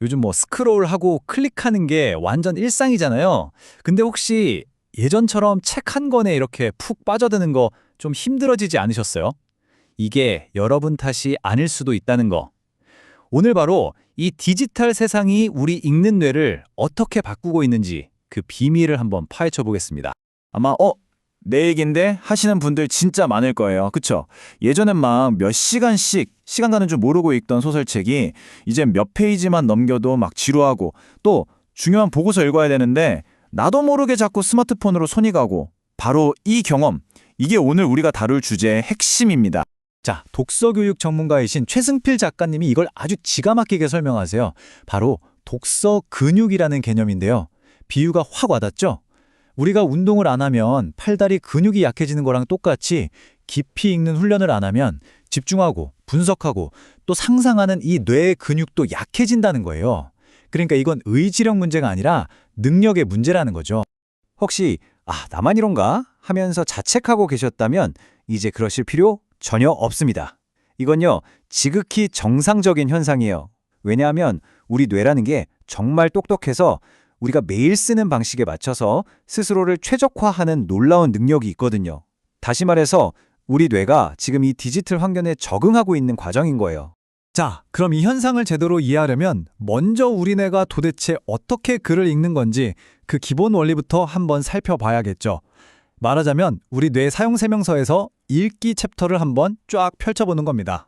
요즘 뭐 스크롤하고 클릭하는 게 완전 일상이잖아요. 근데 혹시 예전처럼 책 한 권에 이렇게 푹 빠져드는 거 좀 힘들어지지 않으셨어요? 이게 여러분 탓이 아닐 수도 있다는 거. 오늘 바로 이 디지털 세상이 우리 읽는 뇌를 어떻게 바꾸고 있는지 그 비밀을 한번 파헤쳐 보겠습니다. 아마 내 얘긴데 하시는 분들 진짜 많을 거예요. 그쵸? 예전엔 막 몇 시간씩 시간 가는 줄 모르고 읽던 소설책이 이제 몇 페이지만 넘겨도 막 지루하고 또 중요한 보고서 읽어야 되는데 나도 모르게 자꾸 스마트폰으로 손이 가고 바로 이 경험, 이게 오늘 우리가 다룰 주제의 핵심입니다. 자, 독서교육 전문가이신 최승필 작가님이 이걸 아주 기가 막히게 설명하세요. 바로 독서 근육이라는 개념인데요. 비유가 확 와닿죠? 우리가 운동을 안 하면 팔다리 근육이 약해지는 거랑 똑같이 깊이 읽는 훈련을 안 하면 집중하고 분석하고 또 상상하는 이 뇌의 근육도 약해진다는 거예요. 그러니까 이건 의지력 문제가 아니라 능력의 문제라는 거죠. 혹시 나만 이런가 하면서 자책하고 계셨다면 이제 그러실 필요 전혀 없습니다. 이건요, 지극히 정상적인 현상이에요. 왜냐하면 우리 뇌라는 게 정말 똑똑해서 우리가 매일 쓰는 방식에 맞춰서 스스로를 최적화하는 놀라운 능력이 있거든요. 다시 말해서 우리 뇌가 지금 이 디지털 환경에 적응하고 있는 과정인 거예요. 자, 그럼 이 현상을 제대로 이해하려면 먼저 우리 뇌가 도대체 어떻게 글을 읽는 건지 그 기본 원리부터 한번 살펴봐야겠죠. 말하자면 우리 뇌 사용 설명서에서 읽기 챕터를 한번 쫙 펼쳐보는 겁니다.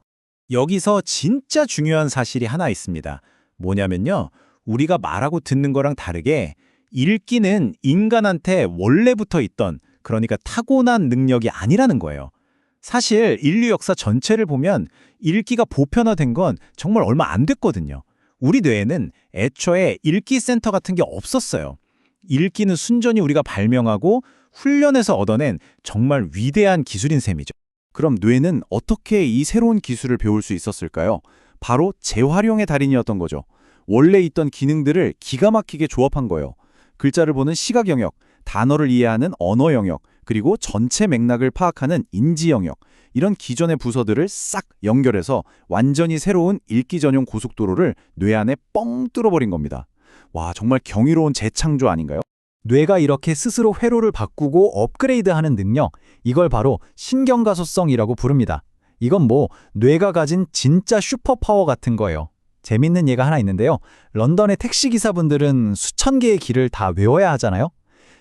여기서 진짜 중요한 사실이 하나 있습니다. 뭐냐면요, 우리가 말하고 듣는 거랑 다르게 읽기는 인간한테 원래부터 있던, 그러니까 타고난 능력이 아니라는 거예요. 사실 인류 역사 전체를 보면 읽기가 보편화된 건 정말 얼마 안 됐거든요. 우리 뇌에는 애초에 읽기 센터 같은 게 없었어요. 읽기는 순전히 우리가 발명하고 훈련해서 얻어낸 정말 위대한 기술인 셈이죠. 그럼 뇌는 어떻게 이 새로운 기술을 배울 수 있었을까요? 바로 재활용의 달인이었던 거죠. 원래 있던 기능들을 기가 막히게 조합한 거예요. 글자를 보는 시각 영역, 단어를 이해하는 언어 영역, 그리고 전체 맥락을 파악하는 인지 영역, 이런 기존의 부서들을 싹 연결해서 완전히 새로운 읽기 전용 고속도로를 뇌 안에 뻥 뚫어버린 겁니다. 와, 정말 경이로운 재창조 아닌가요? 뇌가 이렇게 스스로 회로를 바꾸고 업그레이드하는 능력, 이걸 바로 신경가소성이라고 부릅니다. 이건 뇌가 가진 진짜 슈퍼파워 같은 거예요. 재밌는 예가 하나 있는데요. 런던의 택시기사분들은 수천 개의 길을 다 외워야 하잖아요.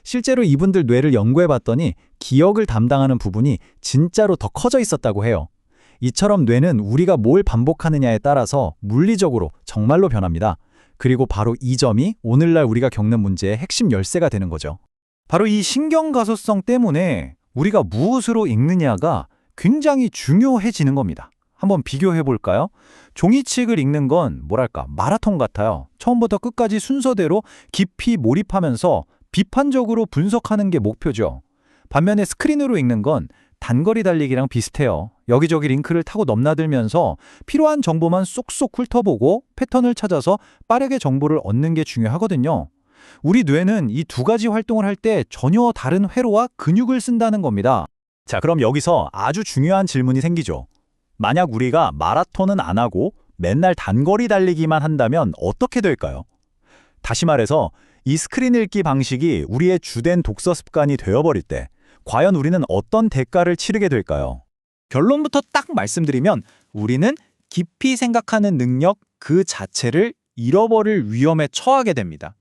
실제로 이분들 뇌를 연구해봤더니 기억을 담당하는 부분이 진짜로 더 커져 있었다고 해요. 이처럼 뇌는 우리가 뭘 반복하느냐에 따라서 물리적으로 정말로 변합니다. 그리고 바로 이 점이 오늘날 우리가 겪는 문제의 핵심 열쇠가 되는 거죠. 바로 이 신경가소성 때문에 우리가 무엇으로 읽느냐가 굉장히 중요해지는 겁니다. 한번 비교해 볼까요? 종이책을 읽는 건 마라톤 같아요. 처음부터 끝까지 순서대로 깊이 몰입하면서 비판적으로 분석하는 게 목표죠. 반면에 스크린으로 읽는 건 단거리 달리기랑 비슷해요. 여기저기 링크를 타고 넘나들면서 필요한 정보만 쏙쏙 훑어보고 패턴을 찾아서 빠르게 정보를 얻는 게 중요하거든요. 우리 뇌는 이 두 가지 활동을 할 때 전혀 다른 회로와 근육을 쓴다는 겁니다. 자, 그럼 여기서 아주 중요한 질문이 생기죠. 만약 우리가 마라톤은 안 하고 맨날 단거리 달리기만 한다면 어떻게 될까요? 다시 말해서 이 스크린 읽기 방식이 우리의 주된 독서 습관이 되어버릴 때 과연 우리는 어떤 대가를 치르게 될까요? 결론부터 딱 말씀드리면 우리는 깊이 생각하는 능력 그 자체를 잃어버릴 위험에 처하게 됩니다.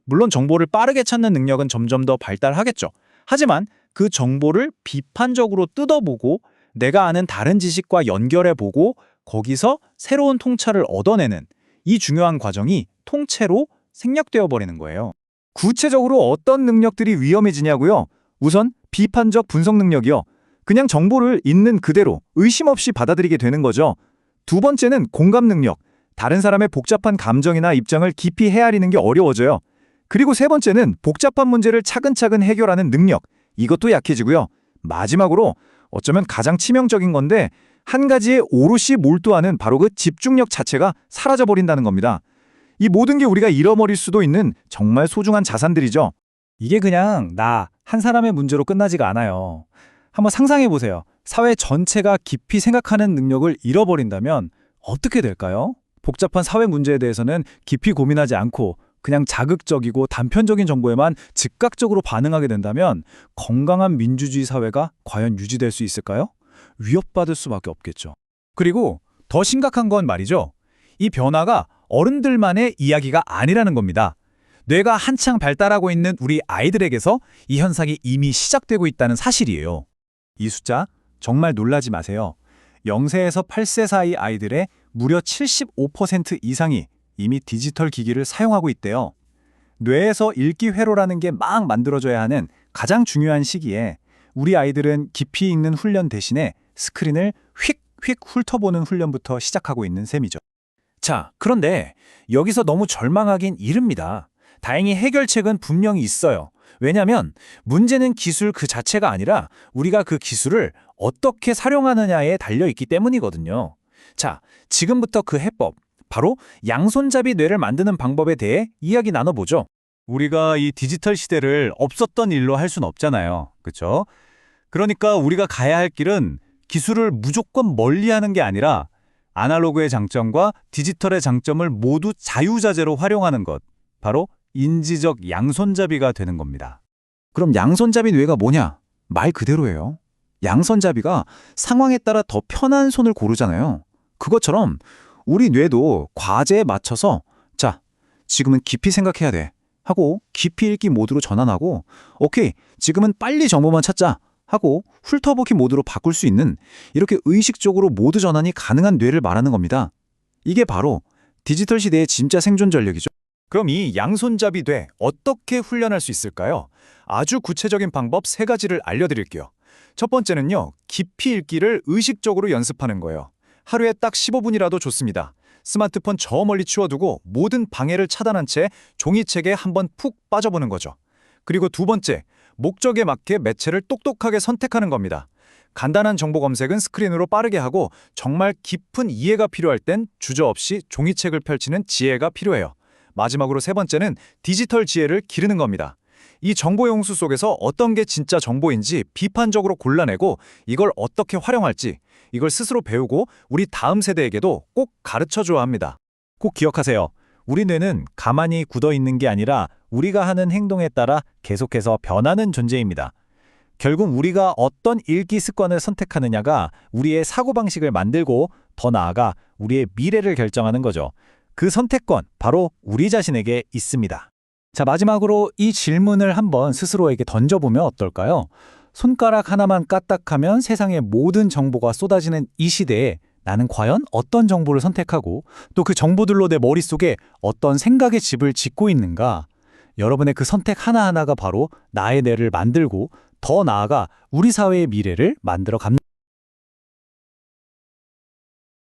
물론 정보를 빠르게 찾는 능력은 점점 더 발달하겠죠. 하지만 그 정보를 비판적으로 뜯어보고 내가 아는 다른 지식과 연결해보고 거기서 새로운 통찰을 얻어내는 이 중요한 과정이 통째로 생략되어 버리는 거예요. 구체적으로 어떤 능력들이 위험해지냐고요? 우선 비판적 분석 능력이요. 그냥 정보를 있는 그대로 의심 없이 받아들이게 되는 거죠. 두 번째는 공감 능력. 다른 사람의 복잡한 감정이나 입장을 깊이 헤아리는 게 어려워져요. 그리고 세 번째는 복잡한 문제를 차근차근 해결하는 능력. 이것도 약해지고요. 마지막으로 어쩌면 가장 치명적인 건데 한 가지에 오롯이 몰두하는 바로 그 집중력 자체가 사라져버린다는 겁니다. 이 모든 게 우리가 잃어버릴 수도 있는 정말 소중한 자산들이죠. 이게 그냥 나 한 사람의 문제로 끝나지가 않아요. 한번 상상해 보세요. 사회 전체가 깊이 생각하는 능력을 잃어버린다면 어떻게 될까요? 복잡한 사회 문제에 대해서는 깊이 고민하지 않고 그냥 자극적이고 단편적인 정보에만 즉각적으로 반응하게 된다면 건강한 민주주의 사회가 과연 유지될 수 있을까요? 위협받을 수밖에 없겠죠. 그리고 더 심각한 건 말이죠. 이 변화가 어른들만의 이야기가 아니라는 겁니다. 뇌가 한창 발달하고 있는 우리 아이들에게서 이 현상이 이미 시작되고 있다는 사실이에요. 이 숫자 정말 놀라지 마세요. 0세에서 8세 사이 아이들의 무려 75% 이상이 이미 디지털 기기를 사용하고 있대요. 뇌에서 읽기 회로라는 게 막 만들어져야 하는 가장 중요한 시기에 우리 아이들은 깊이 읽는 훈련 대신에 스크린을 휙휙 훑어보는 훈련부터 시작하고 있는 셈이죠. 자, 그런데 여기서 너무 절망하긴 이릅니다. 다행히 해결책은 분명히 있어요. 왜냐하면 문제는 기술 그 자체가 아니라 우리가 그 기술을 어떻게 사용하느냐에 달려있기 때문이거든요. 자, 지금부터 그 해법, 바로 양손잡이 뇌를 만드는 방법에 대해 이야기 나눠보죠. 우리가 이 디지털 시대를 없었던 일로 할 수는 없잖아요. 그렇죠? 그러니까 우리가 가야 할 길은 기술을 무조건 멀리하는 게 아니라 아날로그의 장점과 디지털의 장점을 모두 자유자재로 활용하는 것, 바로 인지적 양손잡이가 되는 겁니다. 그럼 양손잡이 뇌가 뭐냐? 말 그대로예요. 양손잡이가 상황에 따라 더 편한 손을 고르잖아요. 그것처럼 우리 뇌도 과제에 맞춰서 자, 지금은 깊이 생각해야 돼 하고 깊이 읽기 모드로 전환하고 오케이, 지금은 빨리 정보만 찾자 하고 훑어보기 모드로 바꿀 수 있는 이렇게 의식적으로 모드 전환이 가능한 뇌를 말하는 겁니다. 이게 바로 디지털 시대의 진짜 생존 전략이죠. 그럼 이 양손잡이 뇌 어떻게 훈련할 수 있을까요? 아주 구체적인 방법 3가지를 알려드릴게요. 첫 번째는요, 깊이 읽기를 의식적으로 연습하는 거예요. 하루에 딱 15분이라도 좋습니다. 스마트폰 저 멀리 치워두고 모든 방해를 차단한 채 종이책에 한번 푹 빠져보는 거죠. 그리고 두 번째, 목적에 맞게 매체를 똑똑하게 선택하는 겁니다. 간단한 정보 검색은 스크린으로 빠르게 하고 정말 깊은 이해가 필요할 땐 주저없이 종이책을 펼치는 지혜가 필요해요. 마지막으로 3번째는 디지털 지혜를 기르는 겁니다. 이 정보 용수 속에서 어떤 게 진짜 정보인지 비판적으로 골라내고 이걸 어떻게 활용할지 이걸 스스로 배우고 우리 다음 세대에게도 꼭 가르쳐줘야 합니다. 꼭 기억하세요. 우리 뇌는 가만히 굳어있는 게 아니라 우리가 하는 행동에 따라 계속해서 변하는 존재입니다. 결국 우리가 어떤 읽기 습관을 선택하느냐가 우리의 사고방식을 만들고 더 나아가 우리의 미래를 결정하는 거죠. 그 선택권 바로 우리 자신에게 있습니다. 자, 마지막으로 이 질문을 한번 스스로에게 던져보면 어떨까요? 손가락 하나만 까딱하면 세상의 모든 정보가 쏟아지는 이 시대에 나는 과연 어떤 정보를 선택하고 또 그 정보들로 내 머릿속에 어떤 생각의 집을 짓고 있는가? 여러분의 그 선택 하나하나가 바로 나의 뇌를 만들고 더 나아가 우리 사회의 미래를 만들어 갑니다.